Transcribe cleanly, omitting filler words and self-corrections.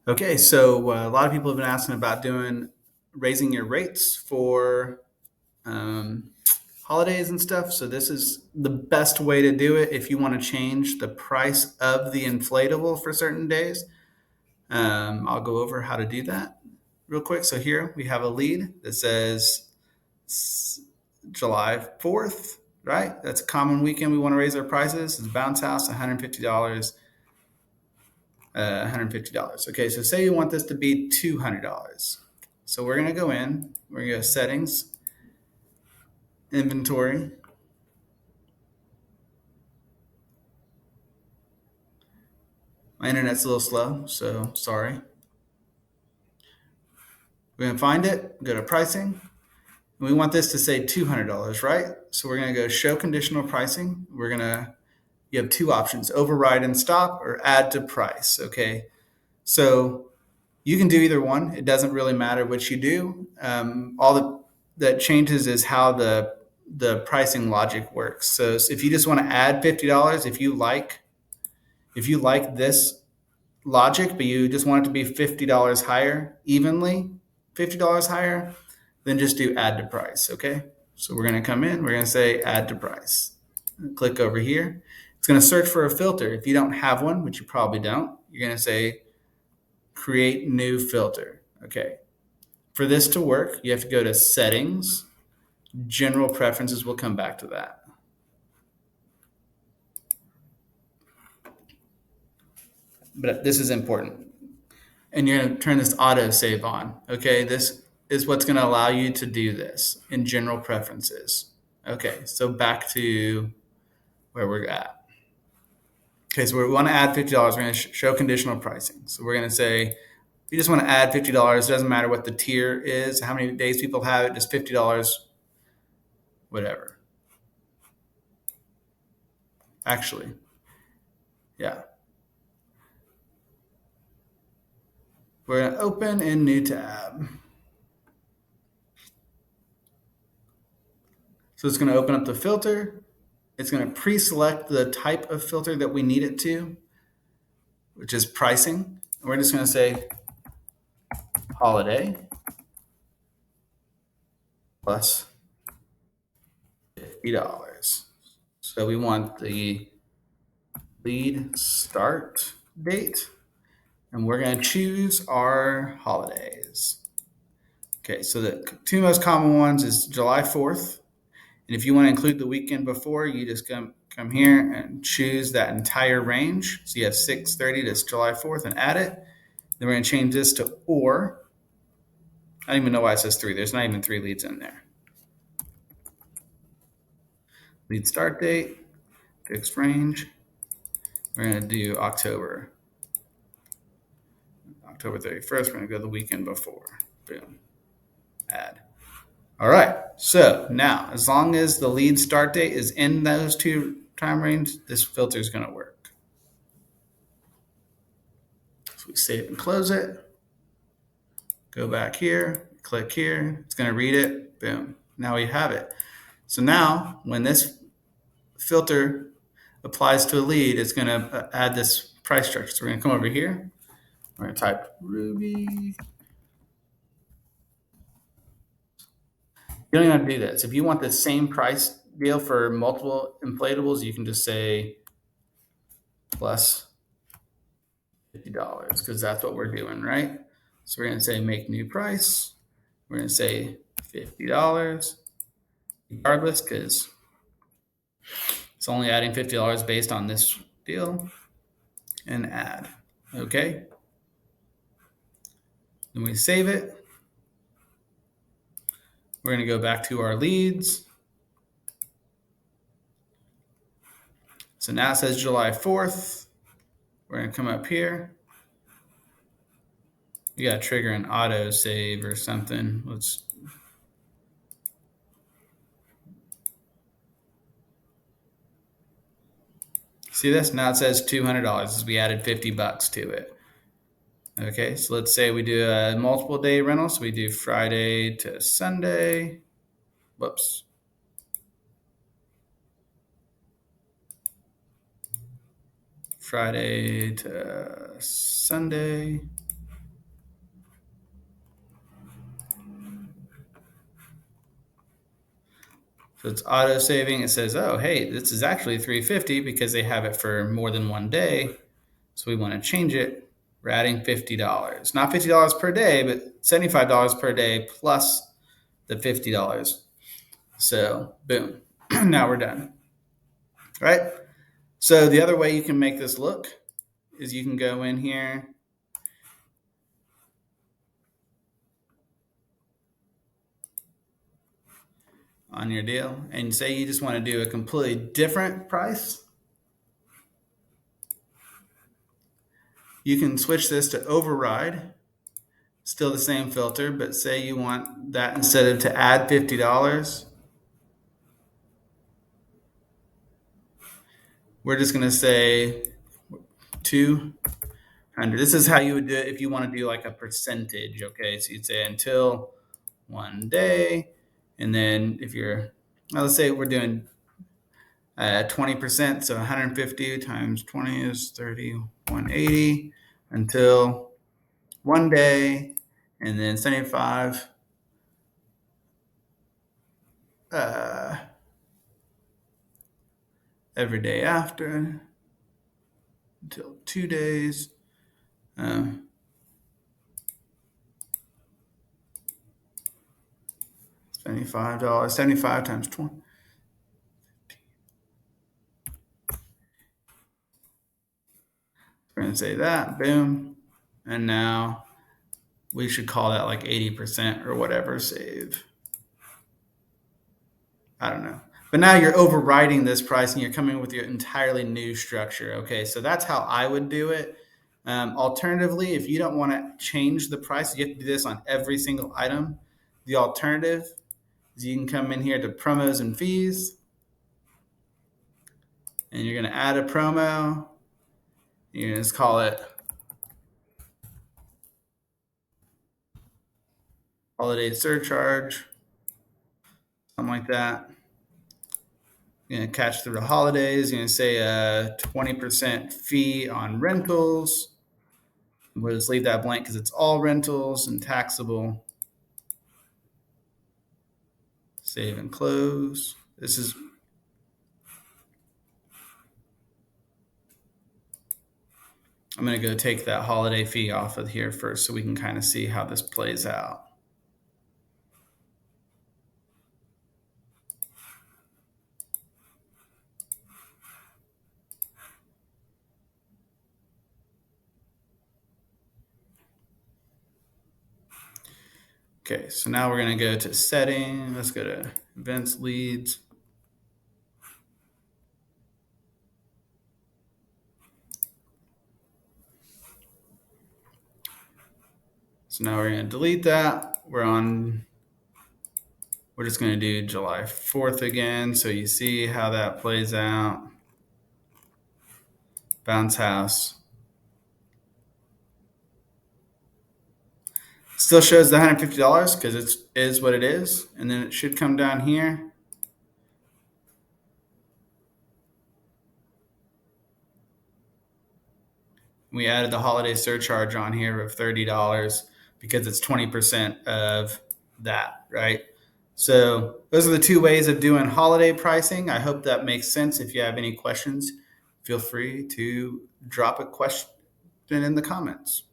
Okay, so a lot of people have been asking about doing raising your rates for um, holidays and stuff. So this is the best way to do it if you want to change the price of the inflatable for certain days. I'll go over how to do that real quick. So here we have a lead that says July 4th, right? That's a common weekend we want to raise our prices. It's bounce house, $150. $150. Okay, so say you want this to be $200. So we're gonna go in, we're gonna go settings, inventory. My internet's a little slow, so sorry. We're gonna find it, go to pricing. And we want this to say $200, right? So we're gonna go show conditional pricing. You have two options, override and stop or add to price, okay? So you can do either one. It doesn't really matter what you do. That changes is how the pricing logic works. So if you just want to add $50, if you like this logic, but you just want it to be $50 higher, evenly $50 higher, then just do add to price. Okay. So we're going to come in. We're going to say add to price. Click over here. It's going to search for a filter. If you don't have one, which you probably don't, you're going to say create new filter. Okay. For this to work, you have to go to settings, general preferences. We'll come back to that. But this is important. And you're going to turn this auto save on. Okay. This is what's going to allow you to do this in general preferences. Okay. So back to where we're at. Okay. So we want to add $50. We're going to show conditional pricing. So we're going to say, you just want to add $50. It doesn't matter what the tier is, how many days people have it, just $50, whatever. Actually, yeah. We're going to open in new tab. So it's going to open up the filter. It's going to pre-select the type of filter that we need it to, which is pricing. And we're just going to say holiday plus $50. So we want the lead start date, and we're going to choose our holidays. Okay, so the two most common ones is July 4th. And if you want to include the weekend before, you just come here and choose that entire range. So you have 6/30 to July 4th and add it. Then we're going to change this to or. I don't even know why it says 3. There's not even 3 leads in there. Lead start date, fixed range. We're going to do October 31st. We're going to go the weekend before. Boom. Add. All right. So now, as long as the lead start date is in those two time range, this filter is going to work. So we save and close it. Go back here, click here. It's going to read it. Boom. Now we have it. So now, when this filter applies to a lead, it's going to add this price structure. So we're going to come over here. We're going to type Ruby. You don't even have to do this. If you want the same price deal for multiple inflatables, you can just say plus $50 because that's what we're doing, right? So we're going to say make new price. We're going to say $50 regardless because it's only adding $50 based on this deal and add. Okay. Then we save it. We're going to go back to our leads. So now it says July 4th. We're going to come up here. You got to trigger an auto save or something. Let's see this. Now it says $200 as we added $50 to it. Okay, so let's say we do a multiple day rental. So we do Friday to Sunday. Whoops. Friday to Sunday. So it's auto saving. It says, oh, hey, this is actually 350 because they have it for more than one day. So we want to change it. We're adding $50. Not $50 per day, but $75 per day plus the $50. So boom. Now we're done. Right? So the other way you can make this look is you can go in here on your deal and say you just want to do a completely different price. You can switch this to override, still the same filter, but say you want that instead of to add $50, we're just going to say 200. This is how you would do it if you want to do like a percentage. Okay, so you'd say until one day, and then if you're, let's say we're doing 20%, so 150 times 20 is 180 until one day, and then 75 uh, every day after until 2 days. Um, $75, 75 times 20. We're gonna say that, boom, and now we should call that like 80% or whatever save. I don't know. But now you're overriding this price and you're coming with your entirely new structure. Okay, so that's how I would do it. Alternatively, if you don't want to change the price, you have to do this on every single item. The alternative is you can come in here to promos and fees, and you're going to add a promo. You're going to just call it holiday surcharge, something like that. You're going to catch through the holidays. You're going to say a 20% fee on rentals. We'll just leave that blank because it's all rentals and taxable. Save and close. This is I'm going to go take that holiday fee off of here first so we can kind of see how this plays out. Okay, so now we're going to go to setting. Let's go to events leads. So now we're going to delete that. We're just going to do July 4th again. So you see how that plays out. Bounce house. Still shows the $150 because it is what it is. And then it should come down here. We added the holiday surcharge on here of $30 because it's 20% of that, right? So those are the two ways of doing holiday pricing. I hope that makes sense. If you have any questions, feel free to drop a question in the comments.